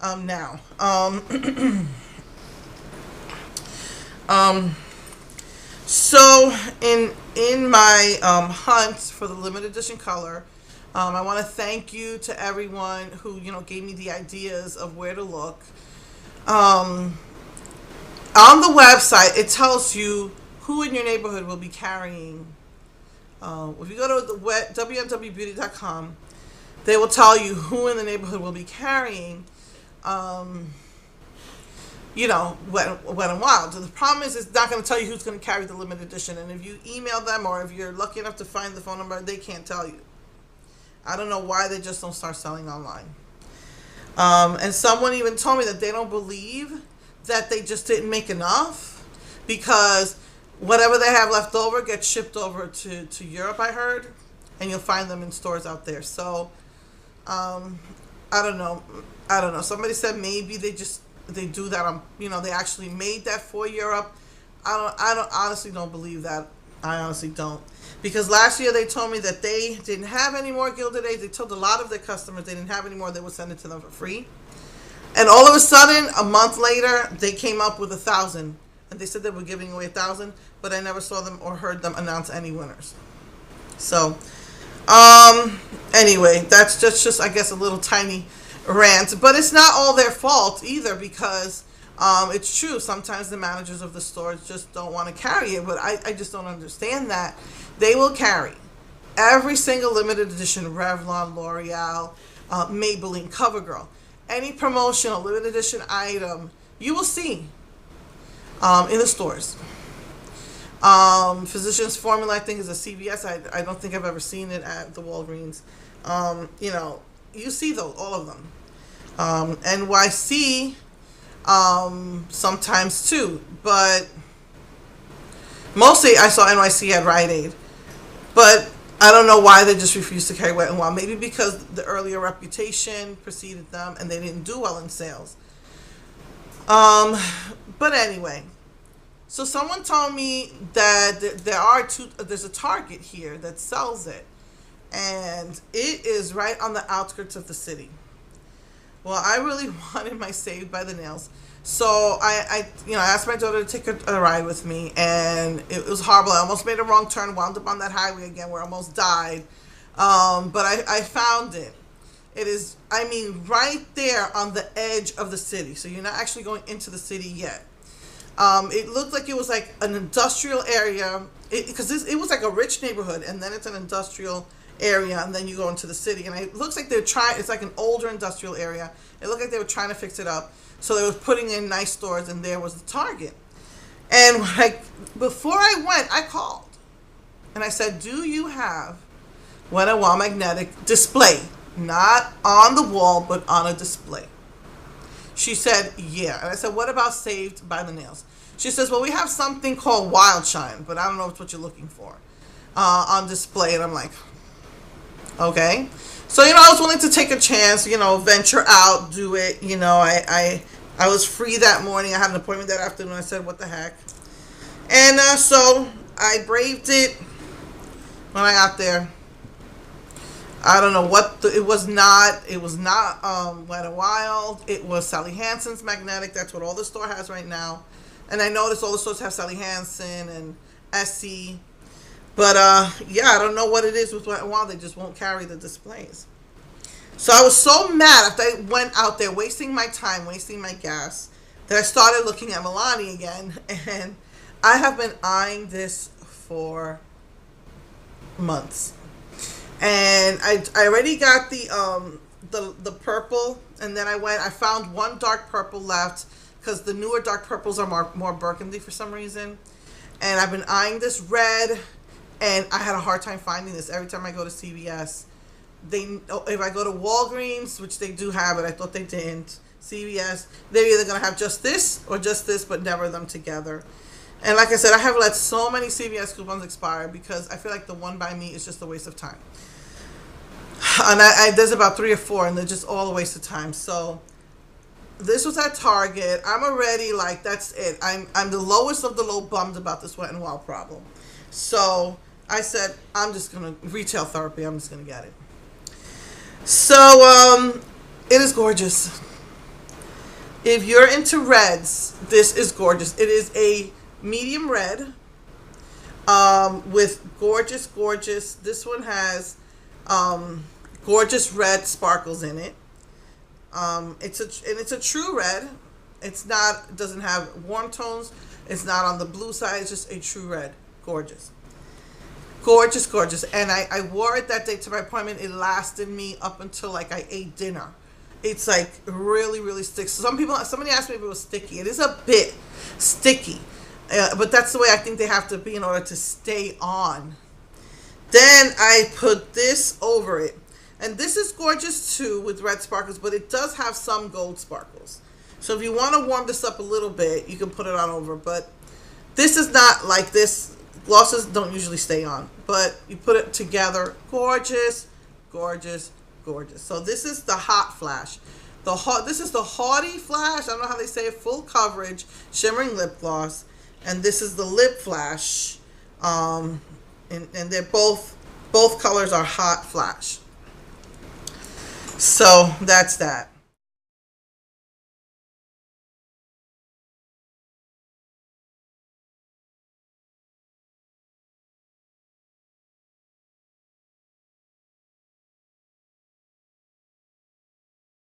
now. Um, so in my hunt for the limited edition color, I want to thank you to everyone who gave me the ideas of where to look. Um, on the website, it tells you who in your neighborhood will be carrying. If you go to the www.beauty.com, they will tell you who in the neighborhood will be carrying, Wet and Wild. The problem is it's not going to tell you who's going to carry the limited edition. And if you email them or if you're lucky enough to find the phone number, they can't tell you. I don't know why they just don't start selling online. And someone even told me that they don't believe that they just didn't make enough because whatever they have left over gets shipped over to Europe, I heard, and you'll find them in stores out there. So, I don't know. Somebody said maybe they do that on, they actually made that for Europe. I don't honestly don't believe that. I honestly don't. Because last year they told me that they didn't have any more Gilded Age. They told a lot of their customers they didn't have any more. They would send it to them for free. And all of a sudden, a month later, they came up with 1,000. And they said they were giving away 1,000, but I never saw them or heard them announce any winners. So, anyway, that's just I guess a little tiny rant. But it's not all their fault either because it's true. Sometimes the managers of the stores just don't want to carry it, but I just don't understand that. They will carry every single limited edition Revlon, L'Oreal, Maybelline, CoverGirl. Any promotional limited edition item you will see in the stores. Physicians Formula, I think, is a CVS. I don't think I've ever seen it at the Walgreens. You see those, all of them. NYC, sometimes too, but mostly I saw NYC at Rite Aid. But I don't know why they just refused to carry Wet n Wild. Maybe because the earlier reputation preceded them and they didn't do well in sales. But anyway, so someone told me that there's a Target here that sells it, and it is right on the outskirts of the city. Well, I really wanted my Saved by the Nails, so I asked my daughter to take a ride with me, and it was horrible. I almost made a wrong turn, wound up on that highway again where I almost died, but I found it. It is, right there on the edge of the city. So you're not actually going into the city yet. It looked like it was like an industrial area. Because it was like a rich neighborhood. And then it's an industrial area. And then you go into the city. And it looks like it's like an older industrial area. It looked like they were trying to fix it up. So they were putting in nice stores. And there was the Target. And before I went, I called. And I said, do you have Wet n Wild magnetic display? Not on the wall, but on a display. She said, yeah. And I said, what about Saved by the Nails? She says, well, we have something called Wild Shine, but I don't know if it's what you're looking for on display. And I'm like, okay. So, I was willing to take a chance, venture out, do it. I was free that morning. I had an appointment that afternoon. I said, what the heck? And so I braved it when I got there. I don't know what it was not Wet n Wild. It was Sally Hansen's magnetic. That's what all the store has right now. And I noticed all the stores have Sally Hansen and Essie. But yeah, I don't know what it is with Wet n Wild. They just won't carry the displays. So I was so mad after I went out there wasting my time, wasting my gas, that I started looking at Milani again. And I have been eyeing this for months. And I already got the purple, and then I found one dark purple left because the newer dark purples are more burgundy for some reason. And I've been eyeing this red, and I had a hard time finding this every time I go to CVS. If I go to Walgreens, which they do have it, I thought they didn't. CVS, they're either gonna have just this or just this, but never them together. And like I said, I have let so many CVS coupons expire because I feel like the one by me is just a waste of time. And there's about 3 or 4, and they're just all a waste of time. So this was at Target. I'm already like, that's it. I'm the lowest of the low bummed about this Wet n Wild problem. So I said, I'm just gonna retail therapy. I'm just gonna get it. So it is gorgeous. If you're into reds, this is gorgeous. It is a medium red with gorgeous, gorgeous. This one has gorgeous red sparkles in it. It's a true red. It's not. It doesn't have warm tones. It's not on the blue side. It's just a true red. Gorgeous. Gorgeous, gorgeous. And I wore it that day to my appointment. It lasted me up until like I ate dinner. It's like really, really sticky. Somebody asked me if it was sticky. It is a bit sticky. But that's the way I think they have to be in order to stay on. Then I put this over it. And this is gorgeous too with red sparkles, but it does have some gold sparkles. So if you want to warm this up a little bit, you can put it on over. But this is not like this. Glosses don't usually stay on. But you put it together. Gorgeous, gorgeous, gorgeous. So this is the hot flash. This is the haughty flash. I don't know how they say it. Full coverage, shimmering lip gloss. And this is the lip flash. And they're both colors are hot flash. So that's that.